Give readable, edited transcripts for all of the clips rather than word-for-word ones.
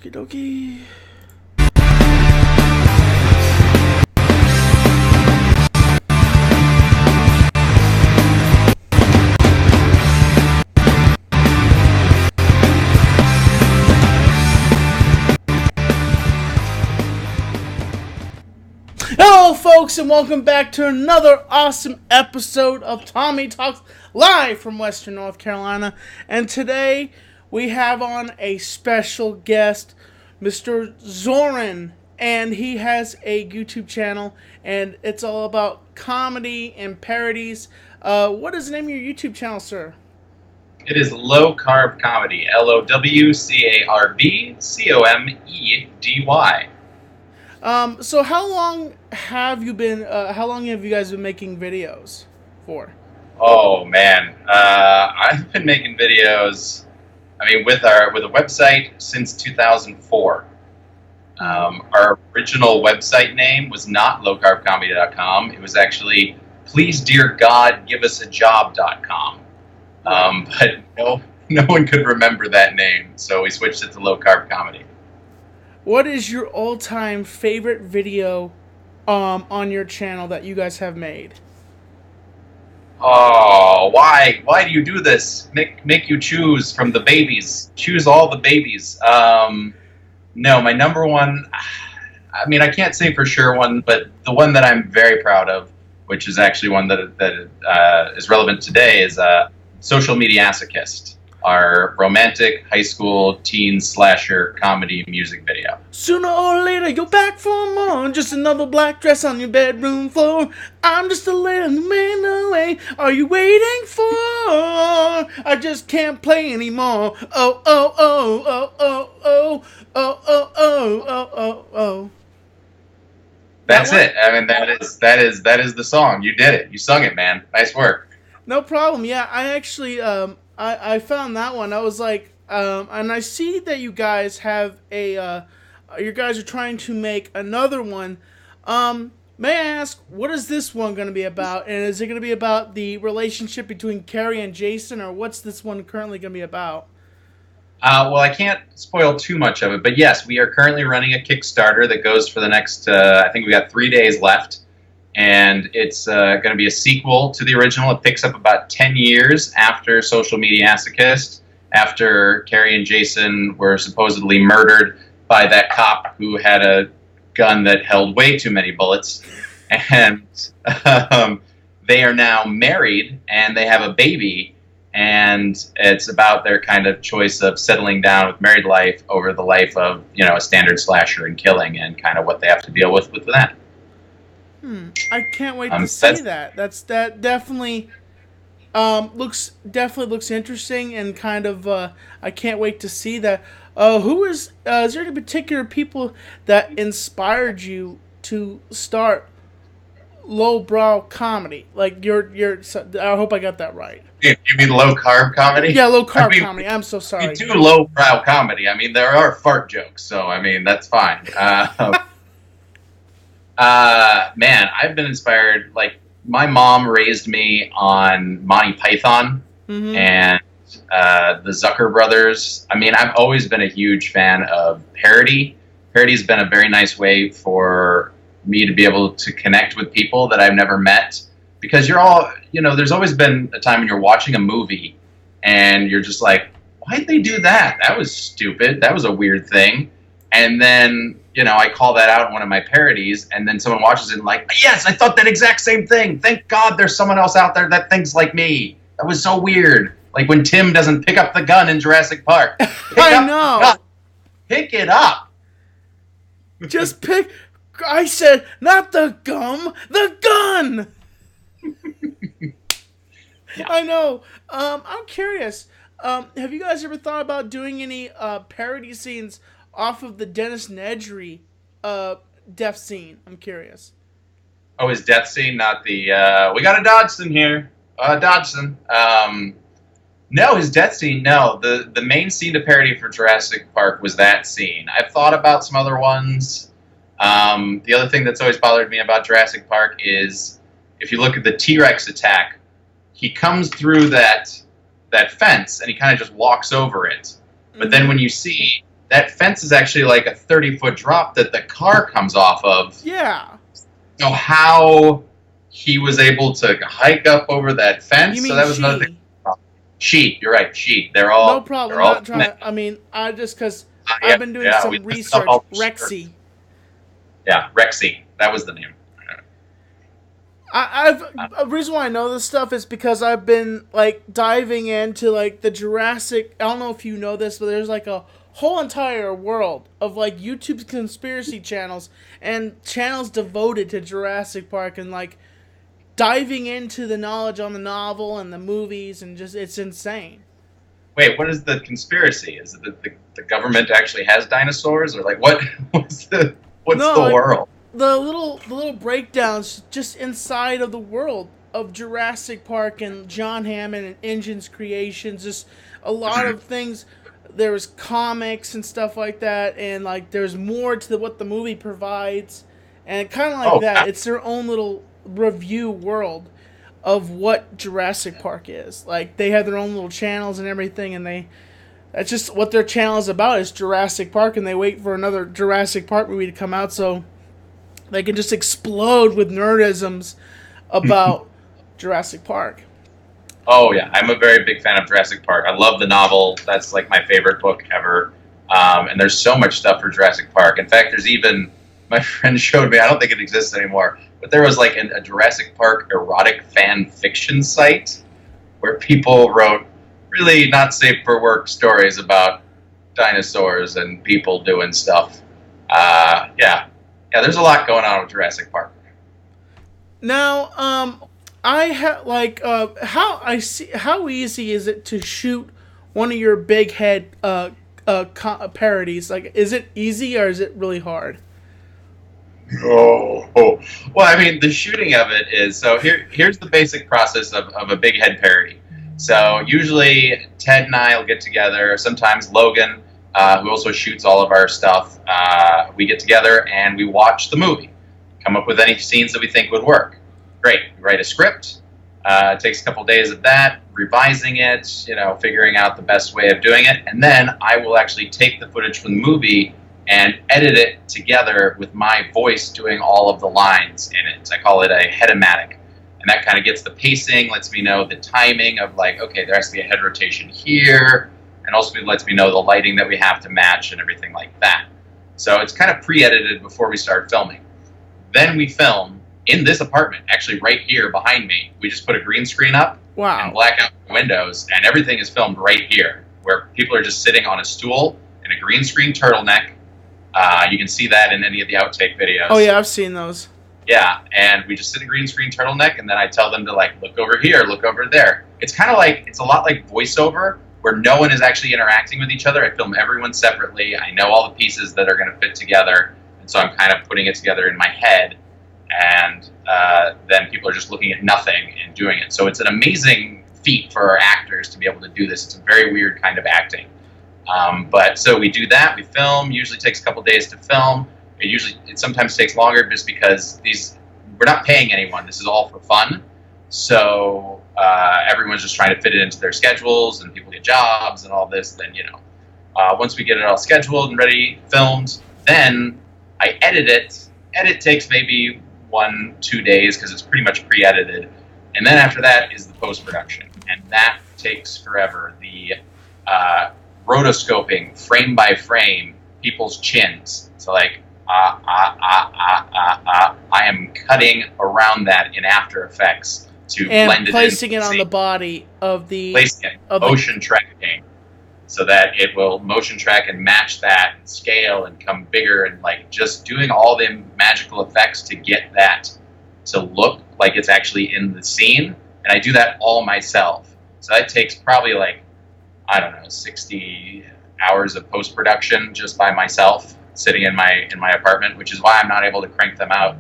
Okie dokie. Hello folks, and welcome back to another awesome episode of Tommy Talks, live from Western North Carolina. And today we have on a special guest, Mr. Zoran, and he has a YouTube channel, and it's all about comedy and parodies. What is the name of your YouTube channel, sir? It is Lowcarbcomedy, Lowcarbcomedy. So how long have you guys been making videos for? Oh man, I've been making videos. I mean, with a website since 2004. Our original website name was not lowcarbcomedy.com. It was actually pleasedeargodgiveusajob.com. But no one could remember that name, so we switched it to Low Carb Comedy. What is your all-time favorite video on your channel that you guys have made? Oh, why do you do this? Make you choose from the babies. Choose all the babies. No, my number one, I mean, I can't say for sure one, but the one that I'm very proud of, which is actually one that is relevant today, is Social Mediasicist, our romantic high school teen slasher comedy music video. Sooner or later, you're back for more. Just another black dress on your bedroom floor. I'm just a little man away. Are you waiting for? I just can't play anymore. Oh, oh, oh, oh, oh, oh, oh, oh, oh, oh, oh, oh. That's it. I mean, that is the song. You did it. You sung it, man. Nice work. No problem. Yeah, I actually, I found that one. I was like, and I see that you guys have you guys are trying to make another one. May I ask, what is this one going to be about? And is it going to be about the relationship between Carrie and Jason, or what's this one currently going to be about? Well, I can't spoil too much of it, but yes, we are currently running a Kickstarter that goes for the next, I think we got 3 days left. And it's going to be a sequel to the original. It picks up about 10 years after Social Mediasicist, after Carrie and Jason were supposedly murdered by that cop who had a gun that held way too many bullets. And they are now married, and they have a baby. And it's about their kind of choice of settling down with married life over the life of, a standard slasher and killing, and kind of what they have to deal with that. I can't wait to see that. That definitely looks interesting, and kind of I can't wait to see that. Is there any particular people that inspired you to start lowbrow comedy? Like I hope I got that right. You mean low carb comedy? Yeah, low carb comedy. I'm so sorry. We do lowbrow comedy. I mean, there are fart jokes, so I mean that's fine. Man, I've been inspired. Like, my mom raised me on Monty Python and the Zucker brothers. I mean, I've always been a huge fan of parody. Parody's been a very nice way for me to be able to connect with people that I've never met. Because you're all, there's always been a time when you're watching a movie and you're just like, why'd they do that? That was stupid. That was a weird thing. And then, I call that out in one of my parodies, and then someone watches it and like, yes, I thought that exact same thing. Thank God there's someone else out there that thinks like me. That was so weird. Like when Tim doesn't pick up the gun in Jurassic Park. I know. Pick it up. Just pick. I said, not the gum, the gun. Yeah. I know. I'm curious. Have you guys ever thought about doing any parody scenes off of the Dennis Nedry death scene? I'm curious. Oh, his death scene, not the we got a Dodson here. Dodson. No, his death scene, no. The main scene to parody for Jurassic Park was that scene. I've thought about some other ones. The other thing that's always bothered me about Jurassic Park is if you look at the T-Rex attack, he comes through that fence and he kind of just walks over it. But then when you see that fence is actually like a 30-foot drop that the car comes off of. Yeah. So how he was able to hike up over that fence? You mean so that was another thing. She, you're right. She. They're all. No problem. They're all Not trying. I mean, I just because yeah, I've been doing some research. Rexy. Yeah, Rexy. That was the name. A reason why I know this stuff is because I've been like diving into like the Jurassic. I don't know if you know this, but there's like a whole entire world of like YouTube's conspiracy channels and channels devoted to Jurassic Park and like diving into the knowledge on the novel and the movies and just it's insane. Wait, what is the conspiracy? Is it that the government actually has dinosaurs, or like what's the world? The little breakdowns just inside of the world of Jurassic Park and John Hammond and Engine's creations, just a lot of things. There's comics and stuff like that, and like there's more to what the movie provides, and kind of like that. It's their own little review world of what Jurassic Park is. Like they have their own little channels and everything, and that's just what their channel is about is Jurassic Park, and they wait for another Jurassic Park movie to come out so they can just explode with nerdisms about Jurassic Park. Oh, yeah. I'm a very big fan of Jurassic Park. I love the novel. That's like my favorite book ever. And there's so much stuff for Jurassic Park. In fact, there's even, my friend showed me, I don't think it exists anymore, but there was like a Jurassic Park erotic fan fiction site where people wrote really not safe for work stories about dinosaurs and people doing stuff. Yeah, there's a lot going on with Jurassic Park. Now, I have like how easy is it to shoot one of your big head parodies? Like, is it easy or is it really hard? Oh. Well, I mean, the shooting of it is so. Here's the basic process of a big head parody. So usually Ted and I will get together. Sometimes Logan, who also shoots all of our stuff, we get together and we watch the movie, come up with any scenes that we think would work. Great. We write a script. It takes a couple days of that, revising it, figuring out the best way of doing it, and then I will actually take the footage from the movie and edit it together with my voice doing all of the lines in it. I call it a head-o-matic. And that kind of gets the pacing, lets me know the timing of like, okay, there has to be a head rotation here, and also lets me know the lighting that we have to match and everything like that. So it's kind of pre-edited before we start filming. Then we film in this apartment, actually right here behind me. We just put a green screen up and black out the windows, and everything is filmed right here, where people are just sitting on a stool in a green screen turtleneck. You can see that in any of the outtake videos. Oh yeah, I've seen those. Yeah, and we just sit in a green screen turtleneck, and then I tell them to like look over here, look over there. It's kind of like, it's a lot like voiceover, where no one is actually interacting with each other. I film everyone separately. I know all the pieces that are going to fit together, and so I'm kind of putting it together in my head, and then people are just looking at nothing and doing it. So it's an amazing feat for our actors to be able to do this. It's a very weird kind of acting. But so we do that, we film, usually takes a couple days to film. It sometimes takes longer just because we're not paying anyone. This is all for fun. So everyone's just trying to fit it into their schedules, and people get jobs and all this. Then, once we get it all scheduled and ready, filmed, then I edit it. Edit takes maybe 1-2 days because it's pretty much pre-edited. And then after that is the post-production. And that takes forever. The rotoscoping, frame by frame, people's chins. So like, I am cutting around that in After Effects to blend it in. And placing it on the body of the... Placing it, motion tracking, so that it will motion track and match that and scale and come bigger, and like just doing all the magical effects to get that to look like it's actually in the scene. And I do that all myself. So that takes probably like, I don't know, 60 hours of post-production just by myself, sitting in my apartment, which is why I'm not able to crank them out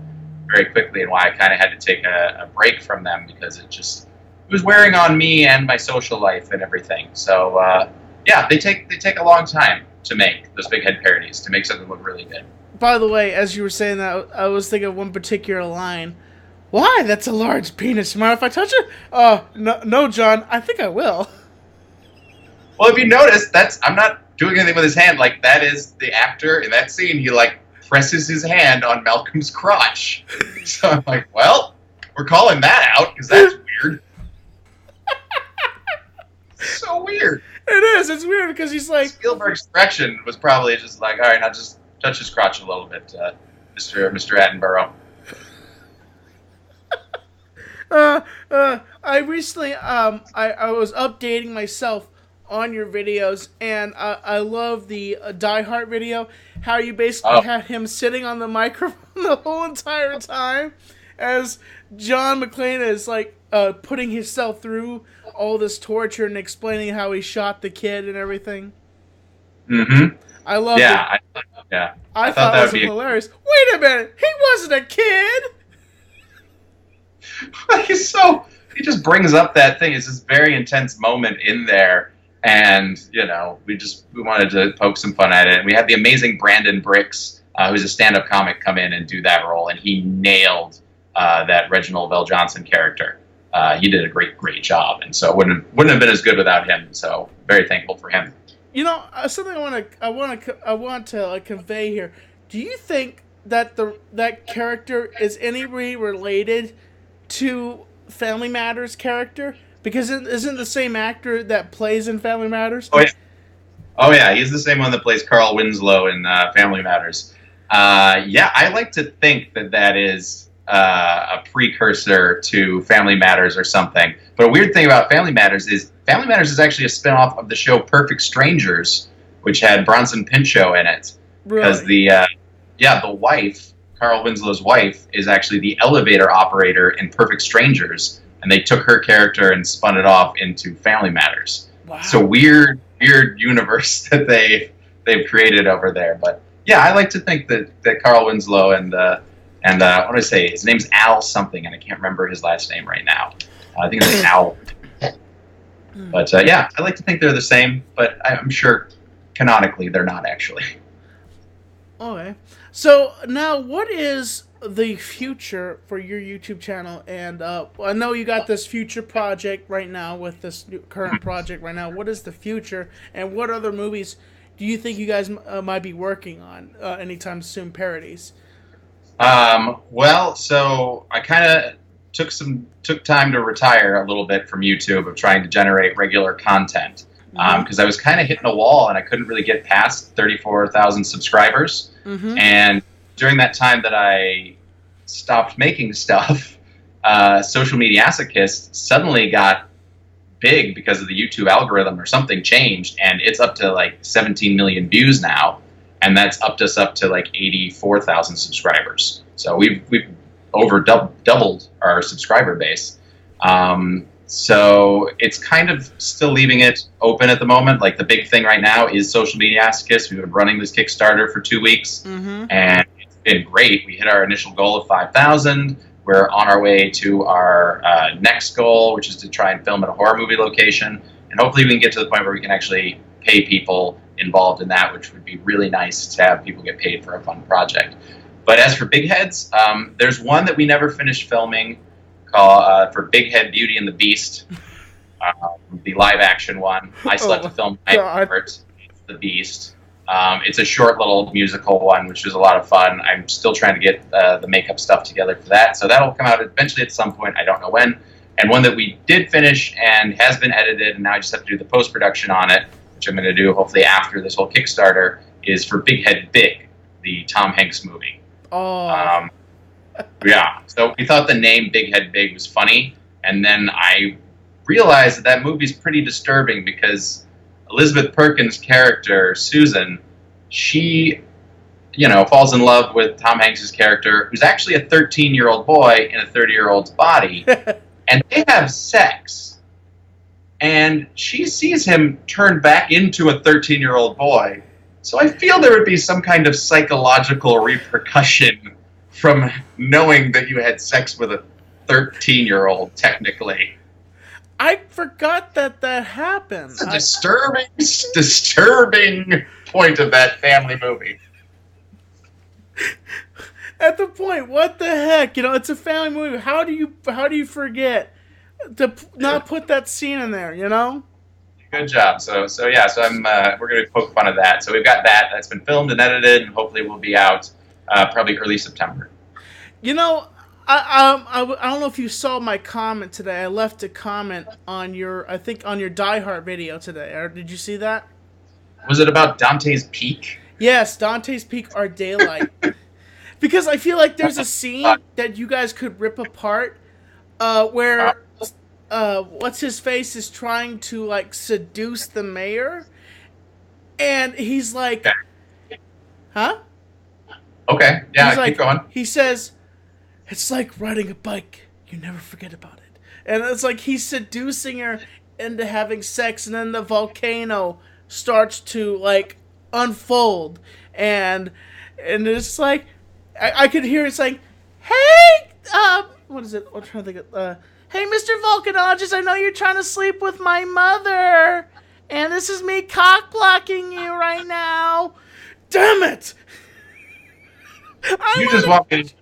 very quickly, and why I kind of had to take a break from them, because it was wearing on me and my social life and everything. So yeah, they take a long time to make those big head parodies, to make something look really good. By the way, as you were saying that, I was thinking of one particular line. Why? That's a large penis. Mind if I touch it? No, John. I think I will. Well, if you notice, I'm not doing anything with his hand. Like, that is the actor in that scene. He, like, presses his hand on Malcolm's crotch. So I'm like, well, we're calling that out, because that's weird. So weird. It is. It's weird, because he's like... Spielberg's direction was probably just like, all right, now just touch his crotch a little bit, Mr. Attenborough. I recently, I was updating myself on your videos, and I love the Die Hard video, how you basically had him sitting on the microphone the whole entire time, as John McClane is, like, putting himself through all this torture and explaining how he shot the kid and everything. Mm-hmm. I love it. I thought that was hilarious. Wait a minute! He wasn't a kid! He just brings up that thing. It's this very intense moment in there, and we wanted to poke some fun at it. And we had the amazing Brandon Bricks, who's a stand-up comic, come in and do that role, and he nailed that Reginald Bell Johnson character. He did a great job, and so it wouldn't have been as good without him. So very thankful for him. Something I want to convey here. Do you think that that character is any way related to Family Matters character? Because it isn't the same actor that plays in Family Matters? Oh yeah, he's the same one that plays Carl Winslow in Family Matters. I like to think that is a precursor to Family Matters or something. But a weird thing about Family Matters is actually a spinoff of the show Perfect Strangers, which had Bronson Pinchot in it. Because the wife, Carl Winslow's wife, is actually the elevator operator in Perfect Strangers, and they took her character and spun it off into Family Matters. Wow. So weird universe that they've created over there. But yeah, I like to think that Carl Winslow and what do I say? His name's Al something, and I can't remember his last name right now. I think it's Al. But I like to think they're the same, but I'm sure canonically they're not actually. Okay. So now, what is the future for your YouTube channel? And I know you got this future project right now with this current project right now. What is the future, and what other movies do you think you guys might be working on anytime soon? Parodies. Well, so I kind of took time to retire a little bit from YouTube of trying to generate regular content. Because I was kind of hitting a wall and I couldn't really get past 34,000 subscribers. Mm-hmm. And during that time that I stopped making stuff, Social Mediassicus suddenly got big because of the YouTube algorithm or something changed, and it's up to like 17 million views now, and that's upped us up to like 84,000 subscribers. So we've over doubled our subscriber base. So it's kind of still leaving it open at the moment. Like, the big thing right now is Social Mediassicus. We've been running this Kickstarter for 2 weeks, and it's been great. We hit our initial goal of 5,000. We're on our way to our next goal, which is to try and film at a horror movie location. And hopefully we can get to the point where we can actually pay people involved in that, which would be really nice to have people get paid for a fun project. But as for Big Heads, there's one that we never finished filming, for Big Head Beauty and the Beast, the live-action one. I still have to film my part, The Beast. It's a short little musical one, which is a lot of fun. I'm still trying to get the makeup stuff together for that, so that'll come out eventually at some point. I don't know when. And one that we did finish and has been edited, and now I just have to do the post-production on it, which I'm going to do hopefully after this whole Kickstarter, is for Big Head Big, the Tom Hanks movie. Oh. Yeah, so we thought the name Big Head Big was funny, and then I realized that movie's pretty disturbing because Elizabeth Perkins' character, Susan, she, falls in love with Tom Hanks' character, who's actually a 13-year-old boy in a 30-year-old's body, and they have sex, and she sees him turn back into a 13-year-old boy. So I feel there would be some kind of psychological repercussion from knowing that you had sex with a 13-year-old, technically. I forgot that happened. It's a disturbing point of that family movie. At the point, what the heck? It's a family movie. How do you forget to not put that scene in there, You Good job. So I'm we're going to poke fun of that. So we've got that. That's been filmed and edited, and hopefully will be out probably early September. You know, I don't know if you saw my comment today. I left a comment on your Die Hard video today. Or did you see that? Was it about Dante's Peak? Yes, Dante's Peak or Daylight. Because I feel like there's a scene that you guys could rip apart, where what's his face is trying to like seduce the mayor, and he's like, huh? Okay, yeah, keep like, going. He says, "It's like riding a bike. You never forget about it." And it's like he's seducing her into having sex, and then the volcano starts to like unfold, and it's like I could hear it saying, "Hey, what is it? I'm trying to think of. Hey, Mr. Volcanologist, I know you're trying to sleep with my mother, and this is me cock blocking you right now. Damn it!" You just want me to,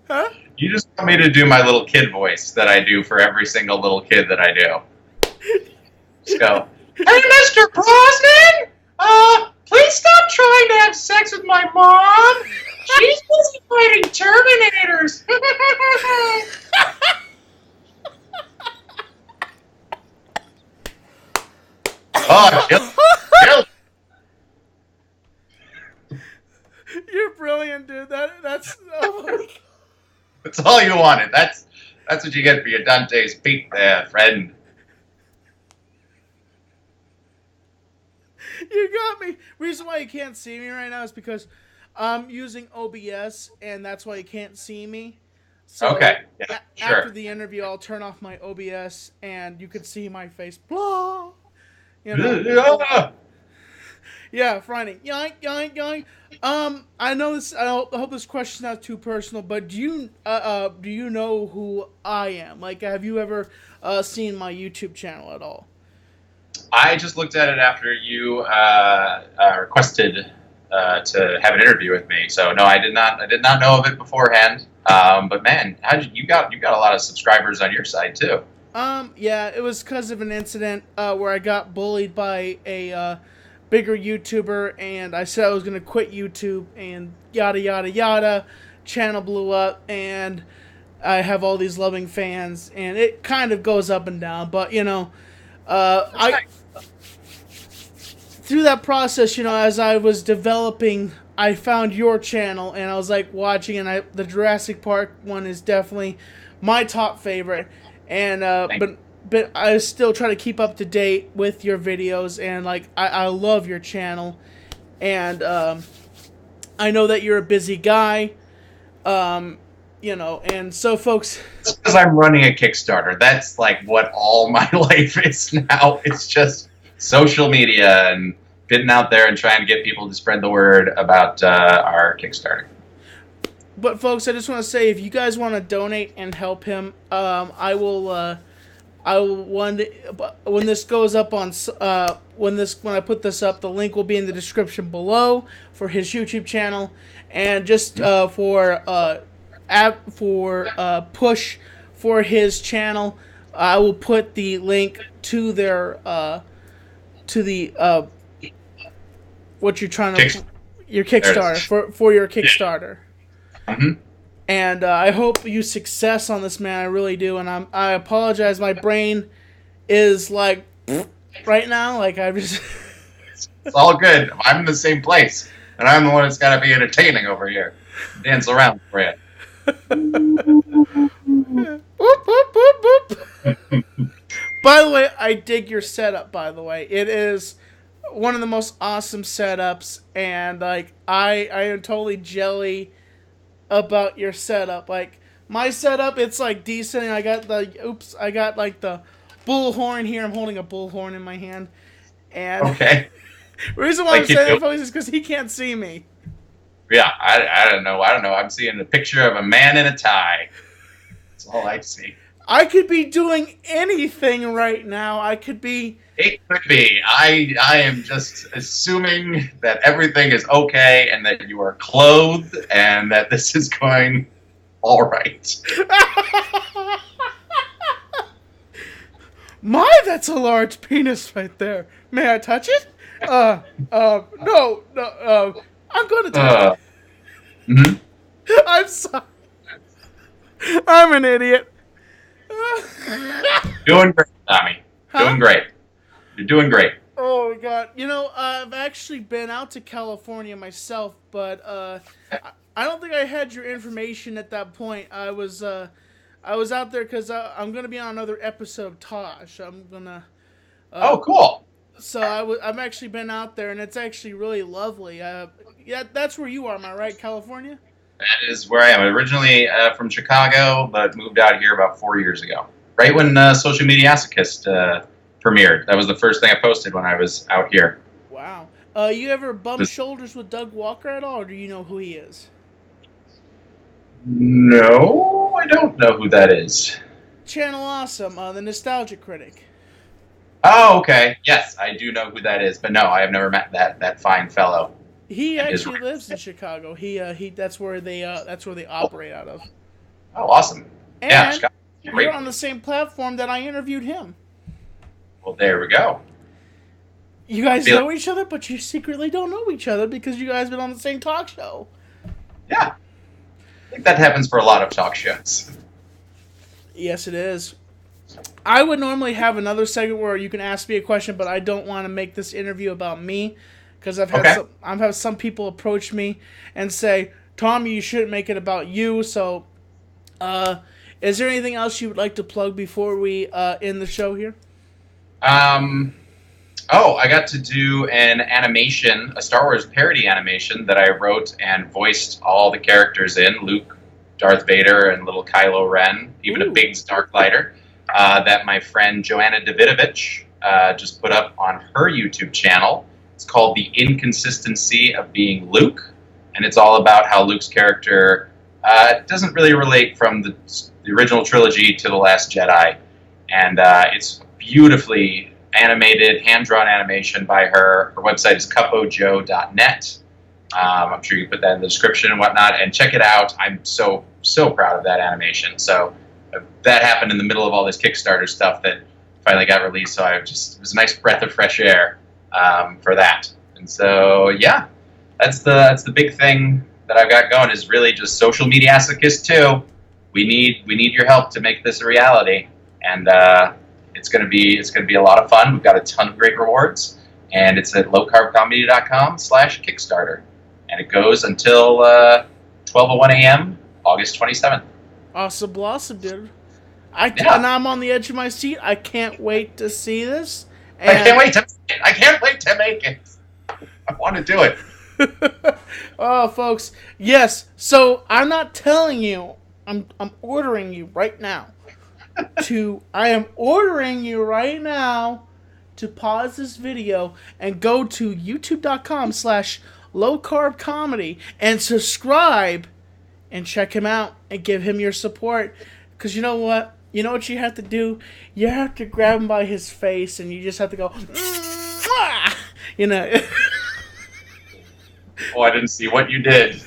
huh? You just want me to do my little kid voice that I do for every single little kid that I do. Just go, "Hey, Mr. Brosnan! Please stop trying to have sex with my mom. She's busy fighting Terminators." Oh, kill. You're brilliant, dude. That's oh my God. That's all you wanted. That's what you get for your Dante's Peak there, friend. You got me. Reason why you can't see me right now is because I'm using OBS, and that's why you can't see me. So okay. Yeah, sure. After the interview, I'll turn off my OBS, and you can see my face. Blah. You know. Yeah, Friday. Yoink, yoink, yoink. I know this. I hope this question's not too personal, but do you know who I am? Like, have you ever seen my YouTube channel at all? I just looked at it after you requested to have an interview with me. So no, I did not know of it beforehand. But man, you got a lot of subscribers on your side too. Yeah, it was because of an incident where I got bullied by a bigger YouTuber, and I said I was gonna quit YouTube, and yada yada yada. Channel blew up, and I have all these loving fans, and it kind of goes up and down. But you know, through that process, you know, as I was developing, I found your channel, and I was like watching, and the Jurassic Park one is definitely my top favorite. And but I still try to keep up to date with your videos, and like I love your channel, and I know that you're a busy guy, you know, and so folks. It's because I'm running a Kickstarter. That's like what all my life is now. It's just social media and getting out there and trying to get people to spread the word about our Kickstarter. But folks, I just want to say, if you guys want to donate and help him, I will when this goes up on when I put this up, the link will be in the description below for his YouTube channel, and just for push for his channel, I will put the link to their what you're trying to your Kickstarter for your Kickstarter. Mm-hmm. And I hope you success on this, man. I really do. And I apologize. My brain is like right now. Like I just. It's all good. I'm in the same place, and I'm the one that's got to be entertaining over here. Dance around for you. Whoop, whoop, whoop, whoop. By the way, I dig your setup. By the way, it is one of the most awesome setups, and like I am totally jelly about your setup. Like my setup, it's like decent, and I got like the bullhorn here. I'm holding a bullhorn in my hand, and okay. The reason why I'm saying that is because he can't see me. Yeah, I don't know. I'm seeing a picture of a man in a tie. That's all I see. I could be doing anything right now. I could be. It could be. I am just assuming that everything is okay and that you are clothed and that this is going all right. My, that's a large penis right there. May I touch it? No, I'm going to touch Mhm. it. I'm sorry. I'm an idiot. Doing great, Tommy. Huh? Doing great. You're doing great. Oh my god! I've actually been out to California myself, but I don't think I had your information at that point. I was out there because I'm gonna be on another episode of Tosh. I'm gonna. Oh, cool. So I've actually been out there, and it's actually really lovely. Yeah, that's where you are, am I right, California? That is where I am. Originally from Chicago, but moved out here about 4 years ago. Right when Social Media Masochist premiered. That was the first thing I posted when I was out here. Wow. You ever bump shoulders with Doug Walker at all, or do you know who he is? No, I don't know who that is. Channel Awesome, the nostalgia critic. Oh, okay. Yes, I do know who that is, but no, I have never met that fine fellow. He actually lives in Chicago. He that's where they operate out of. Oh, awesome. And yeah, Chicago. You're on the same platform that I interviewed him. Well, there we go. You guys know each other, but you secretly don't know each other because you guys been on the same talk show. Yeah. I think that happens for a lot of talk shows. Yes, it is. I would normally have another segment where you can ask me a question, but I don't want to make this interview about me because I've had some people approach me and say, "Tommy, you shouldn't make it about you." So, is there anything else you would like to plug before we end the show here? I got to do an animation, a Star Wars parody animation that I wrote and voiced all the characters in, Luke, Darth Vader, and little Kylo Ren, even a big Starklighter, that my friend Joanna Davidovich just put up on her YouTube channel. It's called The Inconsistency of Being Luke, and it's all about how Luke's character doesn't really relate from the original trilogy to The Last Jedi, and it's beautifully animated, hand-drawn animation by her. Her website is tosh.o.net. I'm sure you can put that in the description and whatnot, and check it out. I'm so proud of that animation. So that happened in the middle of all this Kickstarter stuff that finally got released, so it was a nice breath of fresh air for that. And so, yeah, that's the big thing that I've got going, is really just Social Media Masochist 2. We need your help to make this a reality, and it's gonna be a lot of fun. We've got a ton of great rewards, and it's at lowcarbcomedy.com/Kickstarter, and it goes until 12:01 a.m. August 27th. Awesome, blossom, dude. And I'm on the edge of my seat. I can't wait to see this. And I can't wait to make it. I want to do it. Oh, folks, yes. So I'm not telling you. I'm ordering you right now. I am ordering you right now to pause this video and go to youtube.com/lowcarbcomedy and subscribe and check him out and give him your support. Because you know what? You know what you have to do? You have to grab him by his face and you just have to go, you know. Oh, I didn't see what you did,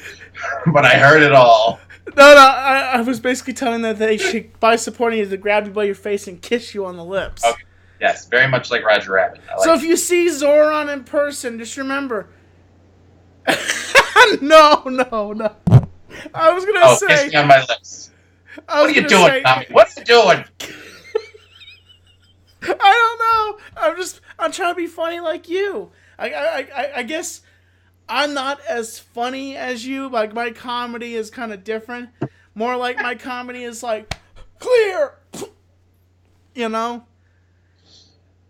but I heard it all. No, I was basically telling them that they should, by supporting you, to grab you by your face and kiss you on the lips. Okay. Yes, very much like Roger Rabbit. So if you see Zoran in person, just remember. No. I was going to say... kiss me on my lips. What are you doing, Tommy? What are you doing? I don't know. I'm trying to be funny like you. I guess... I'm not as funny as you. Like, my comedy is kind of different. More like my comedy is like, clear! You know?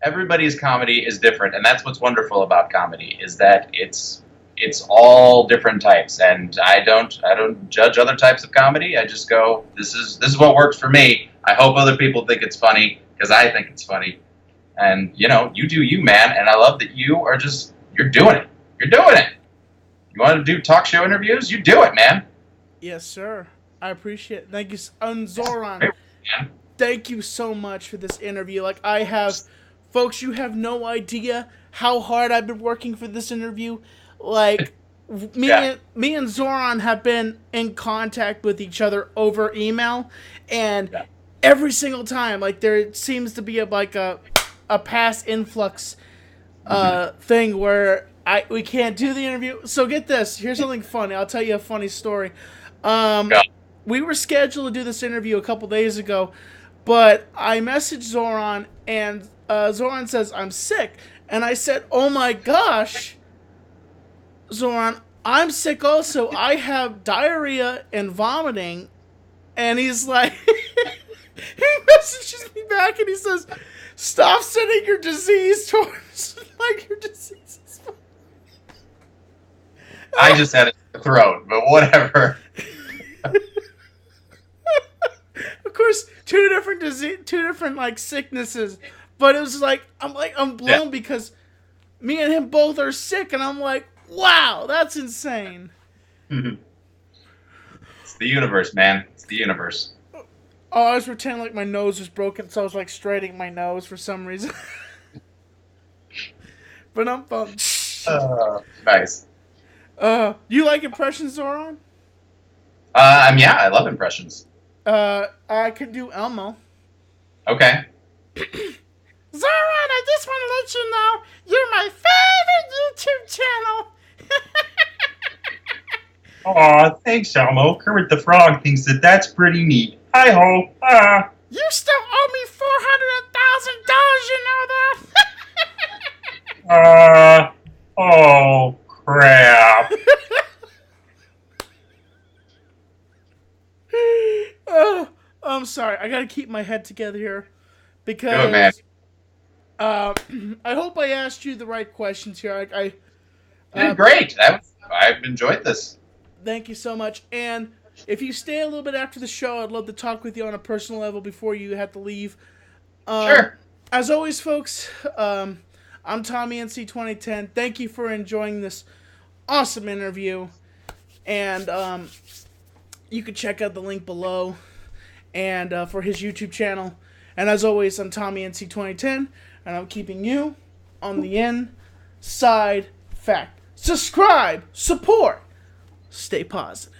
Everybody's comedy is different, and that's what's wonderful about comedy, is that it's all different types. And I don't judge other types of comedy. I just go, this is what works for me. I hope other people think it's funny, because I think it's funny. And, you know, you do you, man. And I love that you're doing it. You're doing it. You want to do talk show interviews? You do it, man. Yes, sir. I appreciate it. Thank you, Zoran. Thank you so much for this interview. Like, folks, you have no idea how hard I've been working for this interview. Like, me and Zoran have been in contact with each other over email, and every single time. Like there seems to be a past influx thing where we can't do the interview. So get this. Here's something funny. I'll tell you a funny story. Yeah. We were scheduled to do this interview a couple days ago, but I messaged Zoran, and Zoran says, I'm sick. And I said, oh my gosh, Zoran, I'm sick also. I have diarrhea and vomiting. And he's like, he messages me back and he says, stop sending your disease towards, like, your disease is fine. I just had a throat, but whatever. Of course, two different like sicknesses, but it was like I'm blown because me and him both are sick, and I'm like, wow, that's insane. It's the universe, man. It's the universe. Oh, I was pretending like my nose was broken, so I was like straightening my nose for some reason. But I'm bummed. Nice. You like impressions, Zoran? Yeah, I love impressions. I can do Elmo. Okay. Zoran, I just want to let you know you're my favorite YouTube channel. Aw, thanks, Elmo. Kermit the Frog thinks that's pretty neat. Hi-ho. You still owe me $400,000, you know that? Oh, crap. Oh, I'm sorry. I gotta keep my head together here. Because Good, man. I hope I asked you the right questions here. You did great. I've enjoyed this. Thank you so much. And if you stay a little bit after the show, I'd love to talk with you on a personal level before you have to leave. Sure. As always, folks, I'm Tommy NC 2010. Thank you for enjoying this awesome interview. And you can check out the link below and for his YouTube channel. And as always, I'm Tommy NC 2010, and I'm keeping you on the inside fact. Subscribe, support, stay positive.